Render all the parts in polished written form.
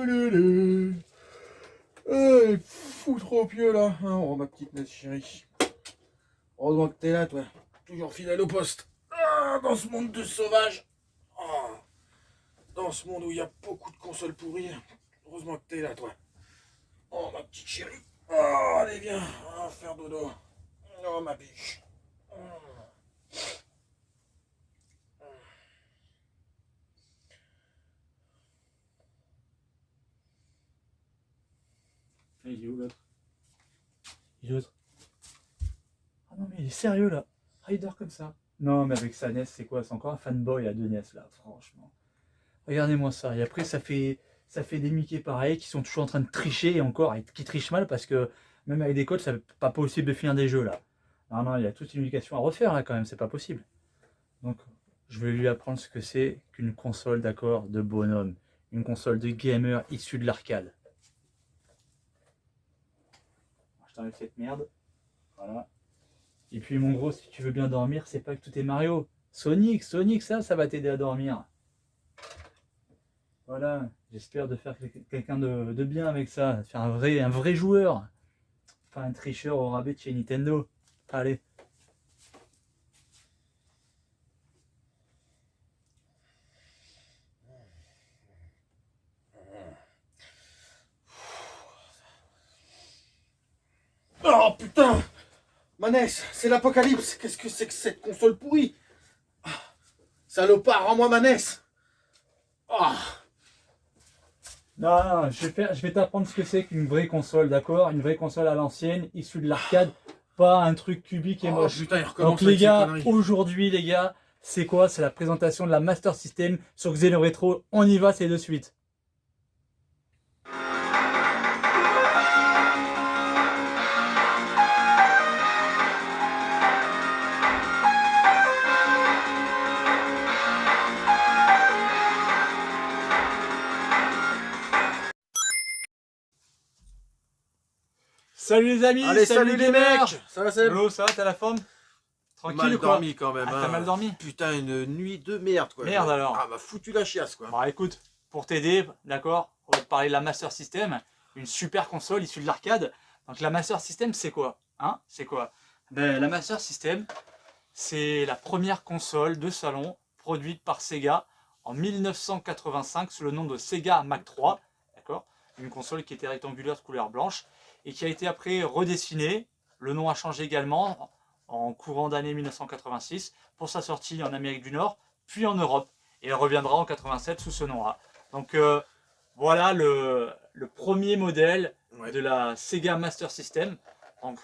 Il est fou trop pieux là. Oh ma petite Ness chérie. Heureusement que t'es là toi. Toujours fidèle au poste. Dans ce monde de sauvages. Dans ce monde où il y a beaucoup de consoles pourries. Heureusement que t'es là toi. Oh ma petite chérie. Allez viens. Faire dodo. Oh ma biche. Il est où l'autre? Il est l'autre. Ah non mais il est sérieux là. Ah il dort comme ça. Non mais avec sa NES c'est quoi? C'est encore un fanboy à deux NES là, franchement. Regardez-moi ça. Et après ça fait des Mickey pareils qui sont toujours en train de tricher et encore qui trichent mal parce que même avec des codes c'est pas possible de finir des jeux là. Non il y a toute une éducation à refaire là quand même, c'est pas possible. Donc je vais lui apprendre ce que c'est qu'une console d'accord de bonhomme. Une console de gamer issue de l'arcade. Je t'enlève cette merde. Voilà. Et puis mon gros, si tu veux bien dormir, c'est pas que tout est Mario. Sonic, ça va t'aider à dormir. Voilà, j'espère de faire quelqu'un de bien avec ça, de faire un vrai joueur. Pas un tricheur au rabais de chez Nintendo. Allez. Oh putain! Manès, c'est l'apocalypse. Qu'est-ce que c'est que cette console pourrie? Salopard, rends-moi Manès. Non, je vais t'apprendre ce que c'est qu'une vraie console, d'accord? Une vraie console à l'ancienne, issue de l'arcade, pas un truc cubique et moche. Putain, il recommence. Donc les gars, aujourd'hui les gars, c'est quoi? C'est la présentation de la Master System sur Xeno Retro. On y va, c'est de suite. Salut les amis, Allez, salut les gamers. mecs. Ça va, c'est Lolo, ça va, t'as la forme? Tranquille mal ou quoi? dormi quand même. T'as mal dormi? Putain, une nuit de merde quoi. Merde alors. M'a foutu la chiasse quoi. Bon écoute, pour t'aider, d'accord, on va te parler de la Master System, une super console issue de l'arcade. Donc la Master System c'est quoi? C'est quoi? Ben, la Master System, c'est la première console de salon produite par Sega en 1985 sous le nom de Sega Mac 3, d'accord? Une console qui était rectangulaire de couleur blanche et qui a été après redessinée. Le nom a changé également en courant d'année 1986 pour sa sortie en Amérique du Nord, puis en Europe. Et elle reviendra en 87 sous ce nom-là. Donc voilà le premier modèle de la Sega Master System. Donc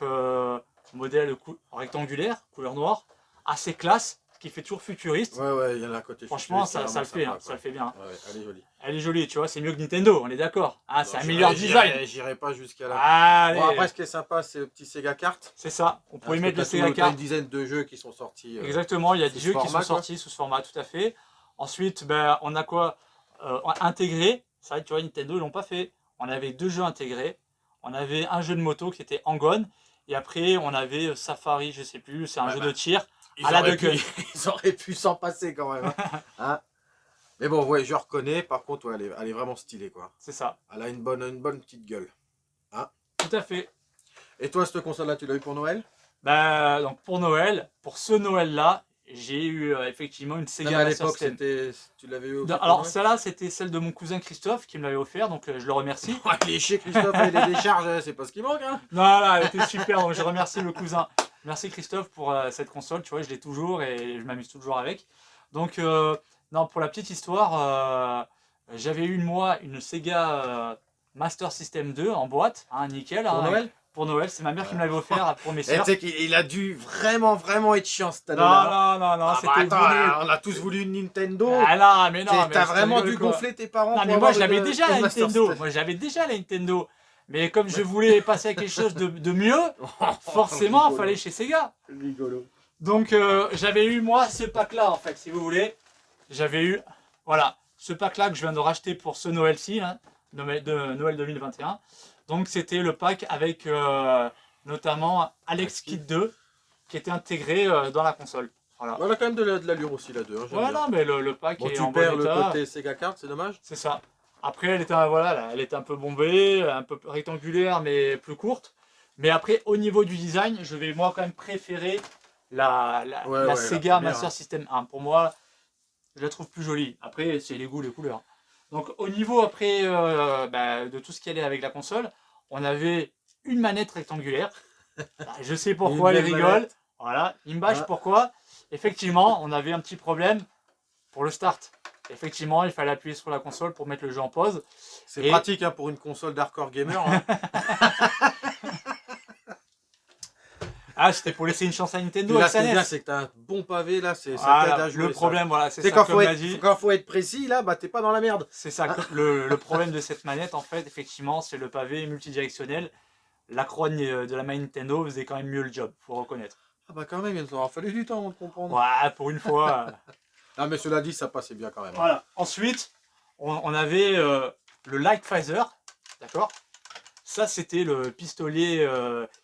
modèle rectangulaire, couleur noire, assez classe, qui fait toujours futuriste. Ouais, il y en a à côté. Franchement, ça le fait, ça le fait bien. Ouais, elle est jolie. Elle est jolie, tu vois, c'est mieux que Nintendo, on est d'accord. C'est un meilleur design. J'irai pas jusqu'à là. Allez. Bon, après, ce qui est sympa, c'est le petit Sega Kart. C'est ça, on pourrait y mettre le T'as Sega Kart. une dizaine de jeux qui sont sortis. Exactement, il y a des jeux qui sont format, sortis sous ce format, tout à fait. Ensuite, ben, on a quoi? Intégré. C'est vrai que tu vois, Nintendo, ils l'ont pas fait. On avait deux jeux intégrés. On avait un jeu de moto qui était Hang-On. Et après, on avait Safari, je sais plus, c'est un jeu de tir à la Duck Hunt. Ils auraient pu s'en passer quand même. Hein. Mais bon, ouais, je reconnais. Par contre, ouais, elle est vraiment stylée, quoi. C'est ça. Elle a une bonne petite gueule. Tout à fait. Et toi, cette console-là, tu l'as eu pour Noël? Ben, donc pour Noël, pour ce Noël-là, j'ai eu effectivement une Sega à Master l'époque, System. tu l'avais eu Alors celle-là, c'était celle de mon cousin Christophe qui me l'avait offert, donc je le remercie. Il est chez Christophe et les décharges, c'est pas ce qui manque. Hein. Non, là, elle était super, donc je remercie le cousin. Merci Christophe pour cette console, tu vois, je l'ai toujours et je m'amuse toujours avec. Donc, non, pour la petite histoire, j'avais eu moi une Sega Master System 2 en boîte, nickel. Pour Noël? Pour Noël, c'est ma mère qui me l'avait offert pour mes sœurs. Tu sais qu'il a dû vraiment être chiant cette Non, année-là. non, c'était on a tous voulu une Nintendo. Ah non, mais non. T'as vraiment dû gonfler tes parents. Non, mais moi j'avais déjà la Nintendo. Moi j'avais déjà la Nintendo. Mais comme je voulais passer à quelque chose de mieux, forcément, il fallait chez Sega. Rigolo. Donc j'avais eu moi ce pack-là en fait, si vous voulez. J'avais eu, voilà, ce pack-là que je viens de racheter pour ce Noël-ci, hein, de Noël 2021. Donc c'était le pack avec notamment Alex Kidd 2 qui était intégré dans la console. Voilà. On a quand même de l'allure aussi là-dedans. Ouais, non, mais le pack est en bon état. Tu perds le côté Sega Kart, c'est dommage. C'est ça. Après, elle était un peu bombée, un peu rectangulaire, mais plus courte. Mais après, au niveau du design, je vais moi quand même préférer la La Sega première, Master hein. System 1. Pour moi, je la trouve plus jolie. Après, c'est les goûts, les couleurs. Donc, au niveau après de tout ce qui allait avec la console, on avait une manette rectangulaire. Bah, je sais Une pourquoi il belle rigole. manette. Voilà, il me bâche Ah, pourquoi. Effectivement, on avait un petit problème pour le start. Effectivement, il fallait appuyer sur la console pour mettre le jeu en pause. c'est Et pratique hein, pour une console d'hardcore gamer. Hein. ah, c'était pour laisser une chance à Nintendo Puis avec là, ce sa qui est bien, NES. c'est que tu as un bon pavé, là, ça t'aide Voilà, à le jouer. Ça. problème, voilà, c'est C'est ça, comme l'a dit. quand faut être précis, là, bah t'es pas dans la merde. C'est ça, le problème de cette manette, en fait, effectivement, c'est le pavé multidirectionnel. La croix de la main Nintendo faisait quand même mieux le job, faut reconnaître. Ah bah quand même, il nous aura fallu du temps de comprendre. Ouais, pour une fois. Ah mais cela dit, ça passait bien quand même. Hein. Voilà. Ensuite, on avait le Light Phaser, d'accord. Ça, c'était le pistolet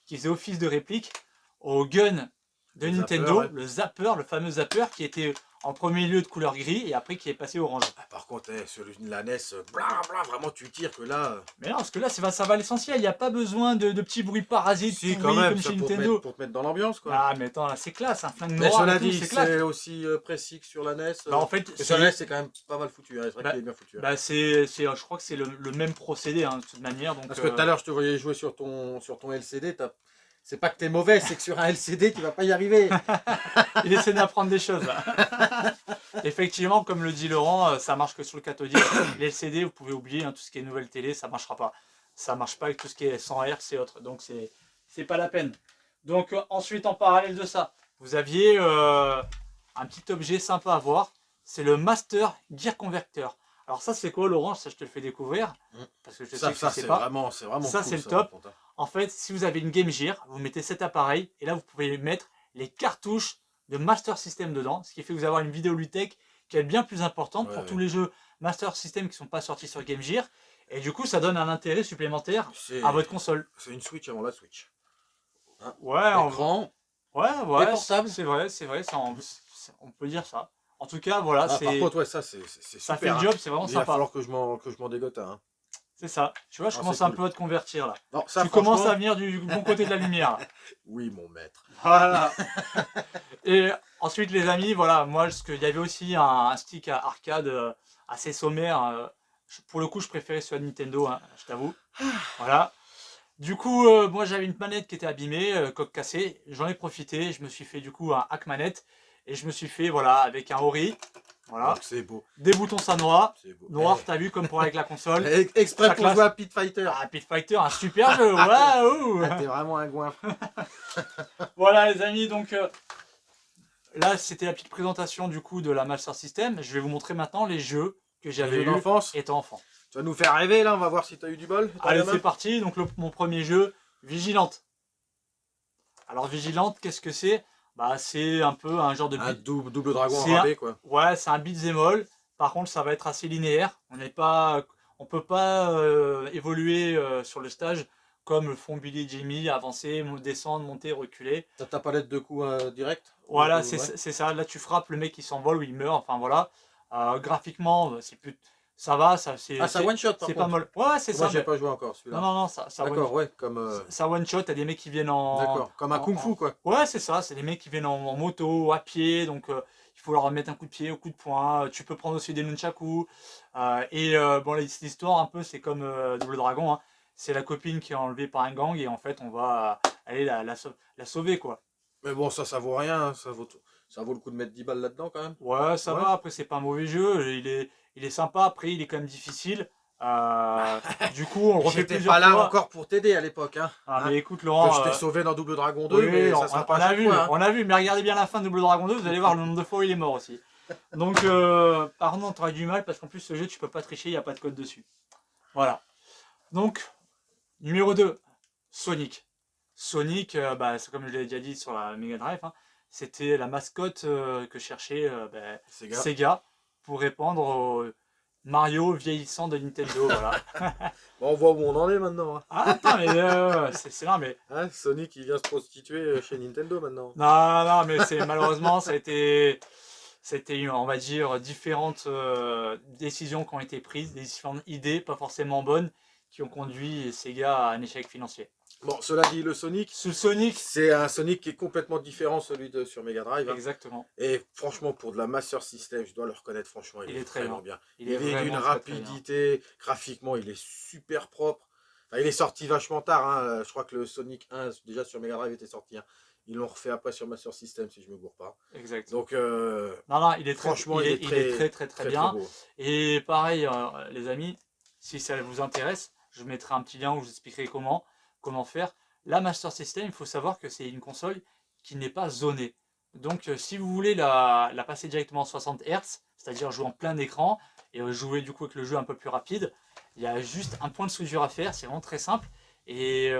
qui faisait office de réplique au gun de Le zapper, Nintendo, ouais. le zapper, le fameux zapper qui était en premier lieu de couleur gris et après qui est passé orange. Ah, par contre, sur la NES, bla bla, vraiment tu tires que là. Mais non, parce que là, ça va à l'essentiel. Il n'y a pas besoin de petits bruits parasites Si, quand pourris même, comme ça chez Nintendo. pour te mettre dans l'ambiance quoi. Ah, mais attends, là, c'est classe, un flingue Mais noir cela et tout, dit, c'est classe. c'est aussi précis que sur la NES. Bah, en fait, et sur la NES, c'est quand même pas mal foutu. Hein. C'est vrai bah, qu'il est bien foutu. Hein. bah, je crois que c'est le même procédé, hein, de toute manière. Donc, Parce que tout à l'heure, je te voyais jouer sur ton LCD. C'est pas que t'es mauvais, c'est que sur un LCD, tu vas pas y arriver. il essaie d'apprendre des choses, là. Effectivement, comme le dit Laurent, ça marche que sur le cathodique. Les LCD, vous pouvez oublier, hein, tout ce qui est nouvelle télé, ça marchera pas. Ça marche pas avec tout ce qui est 100 Hz et autres. Donc, c'est pas la peine. Donc, ensuite, en parallèle de ça, vous aviez un petit objet sympa à voir. C'est le Master Gear Converter. Alors, ça, c'est quoi, Laurent? Ça, je te le fais découvrir. Parce que je sais que tu sais pas. C'est vraiment Ça, cool, c'est le ça, top. par contre, hein. En fait, si vous avez une Game Gear, vous mettez cet appareil et là, vous pouvez mettre les cartouches de Master System dedans, ce qui fait que vous allez avoir une vidéoluthèque qui est bien plus importante pour tous les jeux Master System qui ne sont pas sortis sur Game Gear. Et du coup, ça donne un intérêt supplémentaire à votre console. C'est une Switch avant la Switch. Hein. Ouais, Écran, ouais, portable. c'est vrai, on peut dire ça. En tout cas, voilà, par contre, ouais, ça c'est super. ça fait le job, c'est vraiment Il va sympa. falloir que je m'en dégote un. Hein. C'est ça. Tu vois, je commence c'est un cool. peu à te convertir là. Non, ça, tu commences à venir du bon côté de la lumière. Là. Oui, mon maître. Voilà. Et ensuite, les amis, voilà, moi, il y avait aussi un stick à arcade assez sommaire. Pour le coup, je préférais celui de Nintendo, hein, je t'avoue. Voilà. Du coup, moi, j'avais une manette qui était abîmée, coque cassée. J'en ai profité. Je me suis fait du coup un hack manette. Et je me suis fait, voilà, avec un Ori. Voilà. C'est beau. Des boutons sanois. Noir, hey. T'as vu, comme pour avec la console. Exprès pour jouer à Pit Fighter. Ah, Pit Fighter, un super jeu. Waouh. T'es vraiment un goin. Voilà, les amis, donc... là, c'était la petite présentation du coup de la Master System. Je vais vous montrer maintenant les jeux que j'avais eu d'enfance. étant enfant. Tu vas nous faire rêver là, on va voir si tu as eu du bol. Allez, c'est parti. Donc mon premier jeu, Vigilante. Alors Vigilante, qu'est-ce que c'est? Bah c'est un peu un genre de un double dragon c'est rabais quoi. Ouais, c'est un beat'em all. Par contre, ça va être assez linéaire. On peut pas évoluer sur le stage comme le font Billy et Jimmy, avancer, descendre, monter, reculer. T'as ta palette de coups direct. Voilà, c'est ça. Là, tu frappes le mec qui s'envole ou il meurt. Enfin voilà. Graphiquement, c'est plus, ça va, ça c'est. Ah, ça one shot. C'est pas mal. Ouais, c'est ça. Moi, j'ai pas joué encore celui-là. Non, ça. D'accord, ouais, comme. Ça one shot. T'as des mecs qui viennent en. D'accord, comme un kung-fu quoi. Ouais, c'est ça. C'est des mecs qui viennent en moto, à pied. Donc il faut leur mettre un coup de pied, au coup de poing. Tu peux prendre aussi des nunchakus. Bon, l'histoire un peu, c'est comme Double Dragon. Hein. C'est la copine qui est enlevée par un gang et en fait, on va aller la sauver quoi. Mais bon, ça vaut rien, hein. Ça vaut le coup de mettre 10 balles là-dedans quand même. Ouais, ça va, après c'est pas un mauvais jeu, il est sympa, après il est quand même difficile. Du coup, on le refait plusieurs fois. J'étais pas là encore pour t'aider à l'époque. Hein. Mais écoute Laurent... je t'ai sauvé dans Double Dragon 2, oui, mais ça sera pas on a vu, fois, hein. on a vu, mais regardez bien la fin de Double Dragon 2, vous allez voir le nombre de fois où il est mort aussi. Donc, par contre, t'auras du mal, parce qu'en plus ce jeu, tu peux pas tricher, il n'y a pas de code dessus. Voilà. Donc, numéro 2, Sonic. Sonic, c'est comme je l'ai déjà dit sur la Mega Drive, hein, c'était la mascotte que cherchait Sega pour répondre au Mario vieillissant de Nintendo. Voilà. Bon, on voit où on en est maintenant. Hein. Ah, attends, mais c'est là, mais. Hein, Sonic il vient se prostituer chez Nintendo maintenant. Non, mais c'est malheureusement, ça a été. C'était, on va dire, différentes décisions qui ont été prises, des différentes idées pas forcément bonnes qui ont conduit Sega à un échec financier. Bon, cela dit, le Sonic, Ce Sonic, c'est un Sonic qui est complètement différent de celui de sur Mega Drive. Hein. exactement, Et franchement, pour de la Master System, je dois le reconnaître, franchement, il il est est très vraiment bien. bien. Il Il est est d'une vraiment très, très bien. rapidité, graphiquement, il est super propre. Enfin, il est sorti vachement tard. Hein. Je crois que le Sonic 1, déjà sur Mega Drive, était sorti. Hein. Ils l'ont refait après sur Master System, si je ne me gourre pas. Exact. Donc, Non, non, il est très, franchement, il est, il est très, très, très bien. beau. Et pareil, les amis, si ça vous intéresse, je mettrai un petit lien où je vous expliquerai comment faire. La Master System, il faut savoir que c'est une console qui n'est pas zonée. Donc, si vous voulez la passer directement en 60 Hz, c'est-à-dire jouer en plein écran et jouer du coup avec le jeu un peu plus rapide, il y a juste un point de soudure à faire. C'est vraiment très simple. Et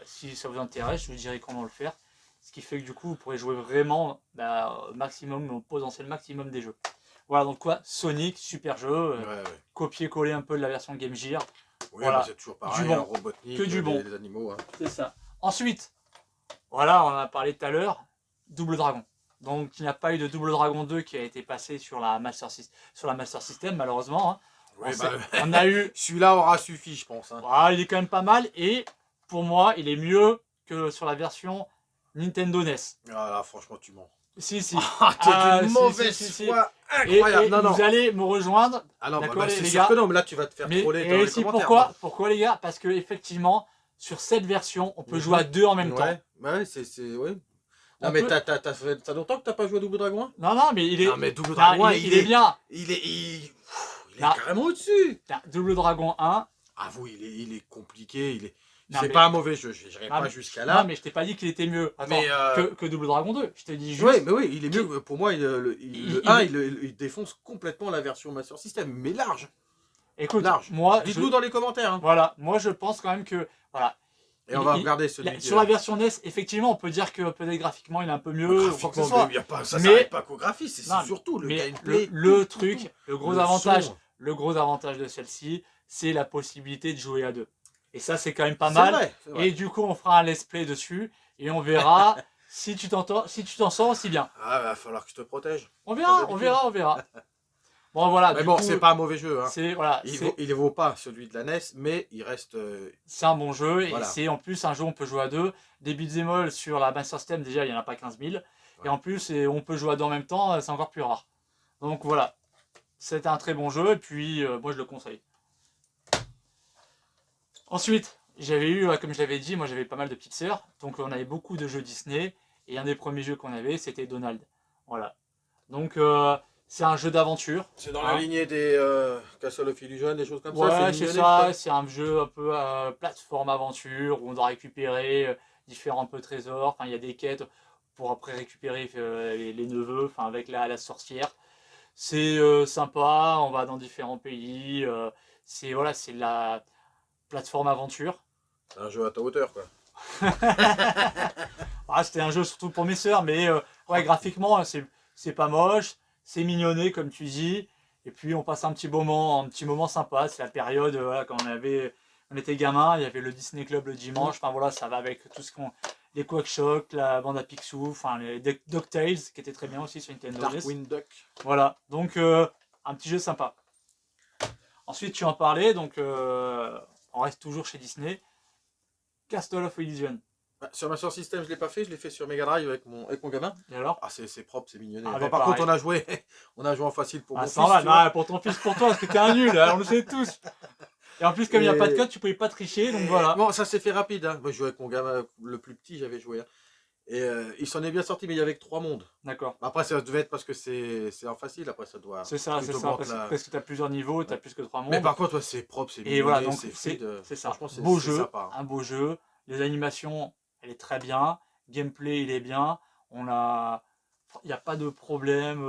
si ça vous intéresse, je vous dirai comment le faire. Ce qui fait que du coup, vous pourrez jouer vraiment au maximum, au potentiel maximum des jeux. Voilà, donc quoi, Sonic, super jeu, Ouais. copier-coller un peu de la version Game Gear. Oui, Voilà, bah, c'est toujours pareil, du bon, hein, Robotnik, que du bon. les animaux. Hein. C'est ça. Ensuite, voilà, on en a parlé tout à l'heure, Double Dragon. Donc, il n'y a pas eu de Double Dragon 2 qui a été passé sur la Master System, malheureusement. Hein. Oui, On a eu. Celui-là aura suffi, je pense. Hein. Voilà, il est quand même pas mal et pour moi, il est mieux que sur la version Nintendo NES. Ah là, franchement, tu mens. Si, si. T'es d'une mauvaise foi incroyable. Et non, vous allez me rejoindre. Ah non, d'accord, c'est les sûr gars. que non, mais là, tu vas te faire troller dans les si, commentaires. pourquoi les gars? Parce que effectivement, sur cette version, on peut jouer à deux en même temps. Ouais, ouais. Non, mais ça fait longtemps que t'as pas joué à Double Dragon 1? Non, mais il est. Non, mais Double Dragon 1, il est bien. Il est carrément au-dessus. Double Dragon 1. Ah oui, il est compliqué, Non, c'est mais- pas un mauvais jeu, je n'irai pas jusqu'à là. Non, mais je t'ai pas dit qu'il était mieux Attends, Mais, que Double Dragon 2. Je t'ai dit juste. Oui, mais oui, il est mieux. Pour moi, le 1, il défonce complètement la version Master System, mais large. Écoute, Large. moi. Dites-nous dans les commentaires. Hein. Voilà, moi je pense quand même que. Voilà. Et on va regarder celui sur la version NES, effectivement, on peut dire que peut-être graphiquement il est un peu mieux ou quoi que ce soit. Ça s'arrête pas qu'au graphisme, c'est surtout le gameplay. Le gros avantage de celle-ci, c'est la possibilité de jouer à deux. Et ça, c'est quand même pas mal. Vrai, vrai. Et du coup, on fera un let's play dessus et on verra si tu t'en sors aussi bien. Ah, va falloir que je te protège. On verra. Bon, voilà. Mais bon, c'est pas un mauvais jeu. Hein. Il ne vaut pas celui de la NES, mais il reste. C'est un bon jeu voilà. et c'est en plus un jeu où on peut jouer à deux. Des beat'em all sur la Master System, déjà, il n'y en a pas 15 000. Ouais. Et en plus, on peut jouer à deux en même temps, c'est encore plus rare. Donc voilà. C'est un très bon jeu et puis moi je le conseille. Ensuite, j'avais eu, comme je l'avais dit, moi j'avais pas mal de petites sœurs. Donc on avait beaucoup de jeux Disney. Et un des premiers jeux qu'on avait, c'était Donald. Voilà. Donc c'est un jeu d'aventure. C'est dans la lignée des Castle of Illusion, des choses comme ça. Ouais, c'est ça. C'est un jeu un peu plateforme aventure où on doit récupérer différents trésors. Enfin, il y a des quêtes pour après récupérer les neveux, enfin avec la sorcière. C'est sympa. On va dans différents pays. C'est la plateforme aventure. C'est un jeu à ta hauteur, quoi. C'était un jeu surtout pour mes sœurs, mais graphiquement, c'est pas moche, c'est mignonné comme tu dis, et puis on passe un petit moment sympa. C'est la période quand on était gamin, il y avait le Disney Club le dimanche. Enfin voilà, ça va avec tout ce qu'on, les Quackshot, la bande à Picsou, enfin les DuckTales qui était très bien aussi sur Nintendo NES. Darkwing Duck. Voilà, donc un petit jeu sympa. Ensuite, tu en parlais, donc on reste toujours chez Disney. Castle of Illusion. Sur Master System, je ne l'ai pas fait, je l'ai fait sur Mega Drive avec mon gamin. Et alors? C'est propre, c'est mignonné. Par contre, on a joué en facile pour mon fils. Pour ton fils, pour toi, parce que t'es un nul, on le sait tous. Et en plus, comme il n'y a pas de code, tu pouvais pas tricher, donc voilà. Bon, ça s'est fait rapide. Hein. Moi, je jouais avec mon gamin, le plus petit, j'avais joué. Hein. Et il s'en est bien sorti, mais il y avait que 3 mondes. D'accord. Après, ça devait être parce que c'est en facile. Après, ça doit. C'est ça, parce que tu as plusieurs niveaux, tu as plus que 3 mondes. Mais par contre, c'est propre, c'est mignonné, et voilà, donc c'est ça. Beau jeu, sympa. Un beau jeu. Les animations, elle est très bien. Gameplay, il est bien. Il n'y a pas de problème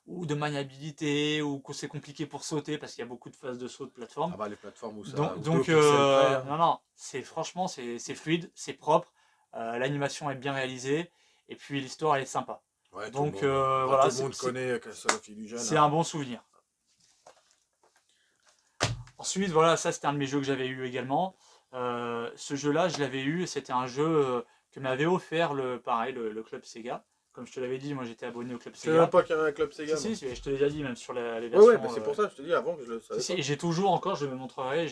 ou de maniabilité, ou que c'est compliqué pour sauter, parce qu'il y a beaucoup de phases de saut de plateforme. Ah bah les plateformes où ça. Donc non, franchement, c'est fluide, c'est propre. L'animation est bien réalisée. Et puis l'histoire, elle est sympa. Ouais, donc tout le monde connaît Castle of Illusion. C'est un bon souvenir. Ensuite, voilà, ça c'était un de mes jeux que j'avais eu également. Ce jeu-là, je l'avais eu, c'était un jeu que m'avait offert le club Sega comme je te l'avais dit, moi j'étais abonné au Club Je savais même Sega. pas qu'il y avait un club Sega. Si, si, je te l'ai déjà dit, même sur les Ouais, ouais, versions. bah c'est pour ça que je te dis avant que je le savais Si, pas. et j'ai toujours encore, je me montrerai,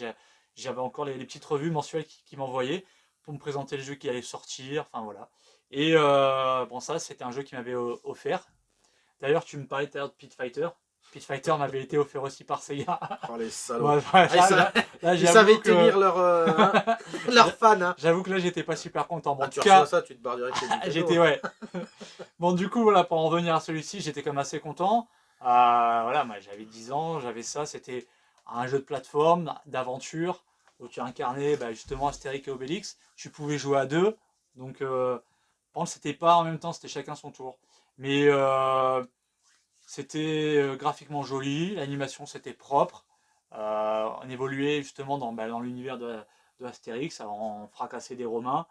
j'avais encore les petites revues mensuelles qui m'envoyaient pour me présenter le jeu qui allait sortir, enfin voilà. Et bon, ça, c'était un jeu qui m'avait offert. D'ailleurs, tu me parlais tout à l'heure de Pit Fighter. Pit Fighter m'avait été offert aussi par Sega. Oh les salauds. Ouais, Ah, ils j'avoue savaient que- tenir leurs fans. Hein. J'avoue que là, j'étais pas super content. Bon, Ah, en tu tout cas, reçois ça, tu te barres direct chez Nintendo. j'étais, ouais. Bon, du coup, voilà, pour en revenir à celui-ci, j'étais quand même assez content. Voilà, moi, j'avais 10 ans, j'avais ça. C'était un jeu de plateforme, d'aventure, où tu incarnais justement Astérix et Obélix. Tu pouvais jouer à deux. Donc, par contre, c'était pas en même temps, c'était chacun son tour. Mais c'était graphiquement joli, l'animation c'était propre. On évoluait justement dans l'univers de Astérix, on fracassait des Romains.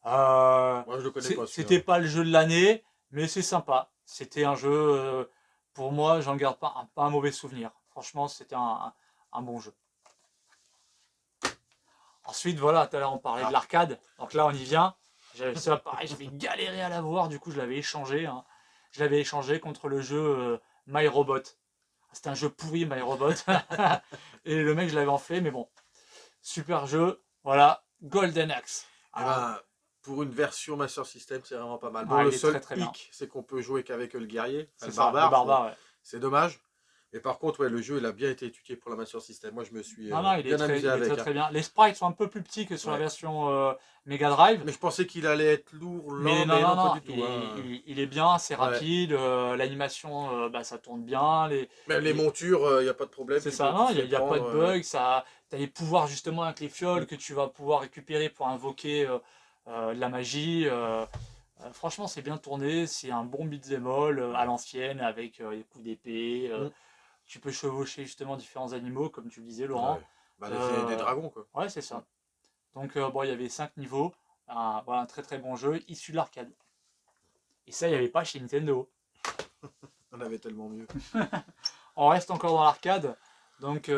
Moi, je le connais pas. C'était pas le jeu de l'année, mais c'est sympa. C'était un jeu, pour moi, j'en garde pas un mauvais souvenir. Franchement, c'était un bon jeu. Ensuite, voilà, tout à l'heure on parlait de l'arcade. Donc là, on y vient. Ça, pareil, j'avais galéré à l'avoir, du coup, je l'avais échangé. Hein. Je l'avais échangé contre le jeu My Robot. C'était un jeu pourri, My Robot. Et le mec, je l'avais en fait, mais bon. Super jeu. Voilà, Golden Axe. Eh ben, pour une version Master System, c'est vraiment pas mal. Ah, Bon, le il est seul très, très bien. hic, c'est qu'on peut jouer qu'avec le guerrier, C'est le ça, barbare. le barbare, ouais. C'est dommage. Mais par contre, ouais, le jeu, il a bien été étudié pour la Master System. Moi, je me suis Non, il est bien très, amusé avec. très bien. Les sprites sont un peu plus petits que sur la Ouais. version Mega Drive. Mais je pensais qu'il allait être lourd, lent, Mais mais non, pas du il, tout. Hein. il est bien, c'est Ouais. rapide, l'animation, ça tourne bien. Même les montures, il n'y a pas de problème. C'est tu ça, peux non, tous il les n'y a pas de prendre, bug, ça, tu as les pouvoirs justement avec les fioles que tu vas pouvoir récupérer pour invoquer de la magie. Franchement, c'est bien tourné, c'est un bon beat'em all à l'ancienne avec des coups d'épée. Tu peux chevaucher justement différents animaux, comme tu le disais, Laurent. Ouais. Bah, des Euh, dragons, quoi. Ouais, c'est ça. Donc, bon, il y avait 5 niveaux, voilà, un très très bon jeu issu de l'arcade. Et ça, il n'y avait pas chez Nintendo. On avait tellement mieux. On reste encore dans l'arcade. Donc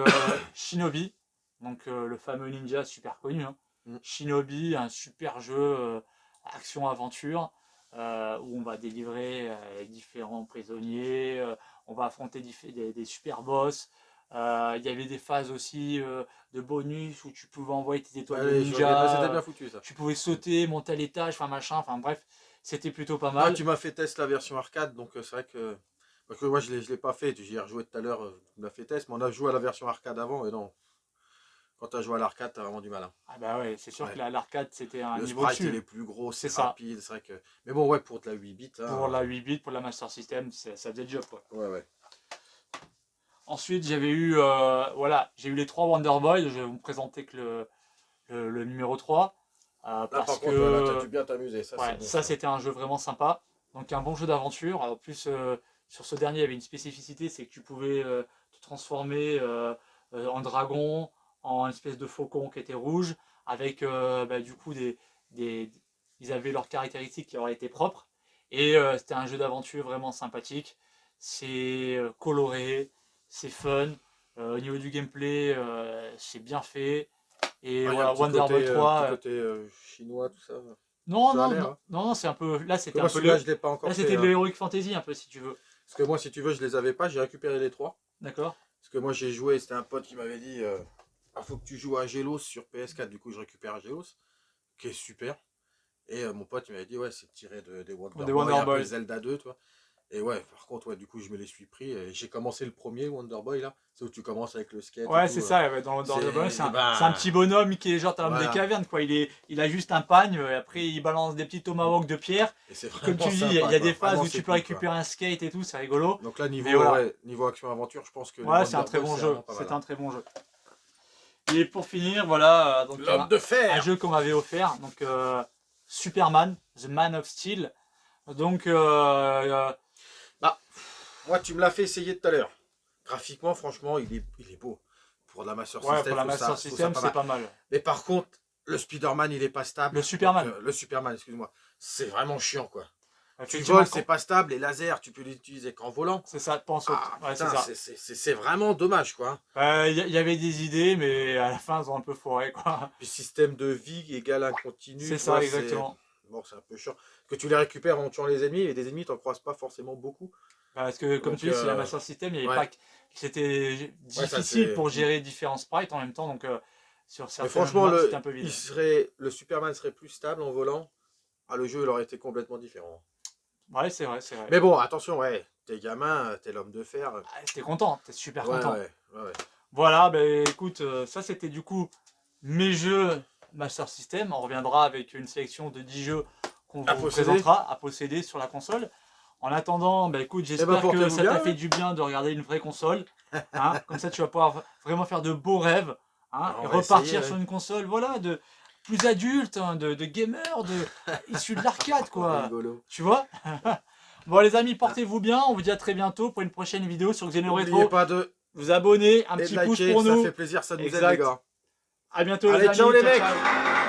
Shinobi, donc le fameux ninja super connu. Hein. Shinobi, un super jeu action-aventure où on va délivrer différents prisonniers, on va affronter des super boss. Il y avait des phases aussi de bonus où tu pouvais envoyer tes étoiles de Allez, c'était ninja. bien foutu, ça. Tu pouvais sauter, monter à l'étage, enfin machin, enfin bref, c'était plutôt pas Moi, mal. tu m'as fait test la version arcade, donc c'est vrai que. Parce que moi, je ne l'ai pas fait. J'y ai rejoué tout à l'heure, tu m'as fait test, mais on a joué à la version arcade avant, et non. Quand tu as joué à l'arcade, tu as vraiment du mal. Hein. Ah bah ouais, c'est sûr Ouais. que l'arcade c'était un Le niveau sprite, dessus. il est plus gros, c'est ça. rapide, c'est vrai que. Mais bon, ouais, pour de la 8 bits. Hein, Pour la 8 bits, pour la Master System, ça faisait le job. Quoi. Ouais, ouais. Ensuite, j'avais eu, j'ai eu les 3 Wonder Boy. Je vais vous présenter que le numéro 3. Là, Parce par que contre, là, t'as dû bien t'amuser. Ça, ouais, c'est bon, ça c'était un jeu vraiment sympa. Donc, un bon jeu d'aventure. En plus, sur ce dernier, il y avait une spécificité c'est que tu pouvais te transformer en dragon, en espèce de faucon qui était rouge, avec du coup ils avaient leurs caractéristiques qui auraient été propres. Et c'était un jeu d'aventure vraiment sympathique. C'est coloré, c'est fun. Au niveau du gameplay, c'est bien fait. Et Ah, il y a voilà, un petit Wonder côté, Boy 3. côté chinois, tout ça. Non, Ça a non, l'air, non, hein. non, c'est un peu. Là, c'était Moi, un peu celui-là, je l'ai pas encore là, fait. c'était de Hein. l'Heroic Fantasy, un peu, si tu veux. Parce que moi, si tu veux, je les avais pas. J'ai récupéré les 3. D'accord. Parce que moi, j'ai joué. C'était un pote qui m'avait dit faut que tu joues à Gelos sur PS4. Du coup, je récupère Gelos, qui est super. Et mon pote, il m'avait dit ouais, c'est tiré des Wonder Des Boy, Wonder un peu Boys. Zelda 2, tu vois. Et ouais, par contre, ouais, du coup, je me les suis pris. Et j'ai commencé le premier Wonder Boy, là. C'est où tu commences avec le skate. Ouais, et c'est tout, ça, ouais, dans Wonder Boy, c'est un petit bonhomme qui est genre un homme des Voilà. cavernes, quoi. Il a juste un pagne, et après il balance des petits tomahawks de pierre. Et c'est Comme tu dis, il y a des phases où tu peux récupérer un skate et tout, c'est rigolo. Donc là, niveau, voilà. ouais, niveau action-aventure, je pense que Ouais, c'est un très bon jeu. C'est un très bon jeu. Et pour finir, voilà, donc l'homme de fer. un jeu qu'on m'avait offert, donc Superman, The Man of Steel. Donc, moi, tu me l'as fait essayer tout à l'heure. Graphiquement, franchement, il est beau. Pour la Master System, pour la Master System, c'est pas mal. Mais par contre, le Spider-Man, il est pas stable. Le Superman. Donc, le Superman, excuse-moi. C'est vraiment chiant, quoi. Tu Effectivement, voles, c'est pas stable. Les lasers, tu peux l'utiliser qu'en volant. C'est ça, pense Ah, ouais, putain, c'est ça. c'est vraiment dommage, quoi. Il y avait des idées, mais à la fin, ils ont un peu foiré, quoi. Puis système de vie égale un continu. C'est tu ça, vois, exactement. bon, c'est un peu chiant. Que tu les récupères en tuant les ennemis, et des ennemis, t'en croises pas forcément beaucoup. Parce que, comme Donc, tu dis, c'est la Master System, il y avait ouais. pas. C'était Ouais, ça, difficile c'est- pour gérer différents sprites en même temps, donc sur Mais certains franchement, maps, c'était un peu vide. le Superman serait plus stable en volant. Ah, le jeu, il aurait été complètement différent. Ouais, c'est vrai, c'est vrai. Mais bon, attention, ouais, t'es gamin, t'es l'homme de fer. Ah, t'es content, t'es super Ouais, content. ouais. Voilà, ben écoute, ça c'était du coup mes jeux Master System. On reviendra avec une sélection de 10 jeux qu'on À vous posséder. présentera à posséder sur la console. En attendant, ben écoute, j'espère que portez-vous ça bien, t'a hein. fait du bien de regarder une vraie console. Hein. Comme ça, tu vas pouvoir vraiment faire de beaux rêves. Hein, On et va repartir essayer, sur ouais. une console, voilà, de plus adulte, hein, de gamer, issu de l'arcade, quoi. Rigolo. Tu vois. Bon les amis, portez-vous bien. On vous dit à très bientôt pour une prochaine vidéo sur Xeno N'oubliez Retro. pas de Vous abonner, un et petit de pouce liker, pour ça nous. fait plaisir, ça nous aide, les Exact. gars. À bientôt les Allez, amis. ciao les Ciao, mecs. ciao.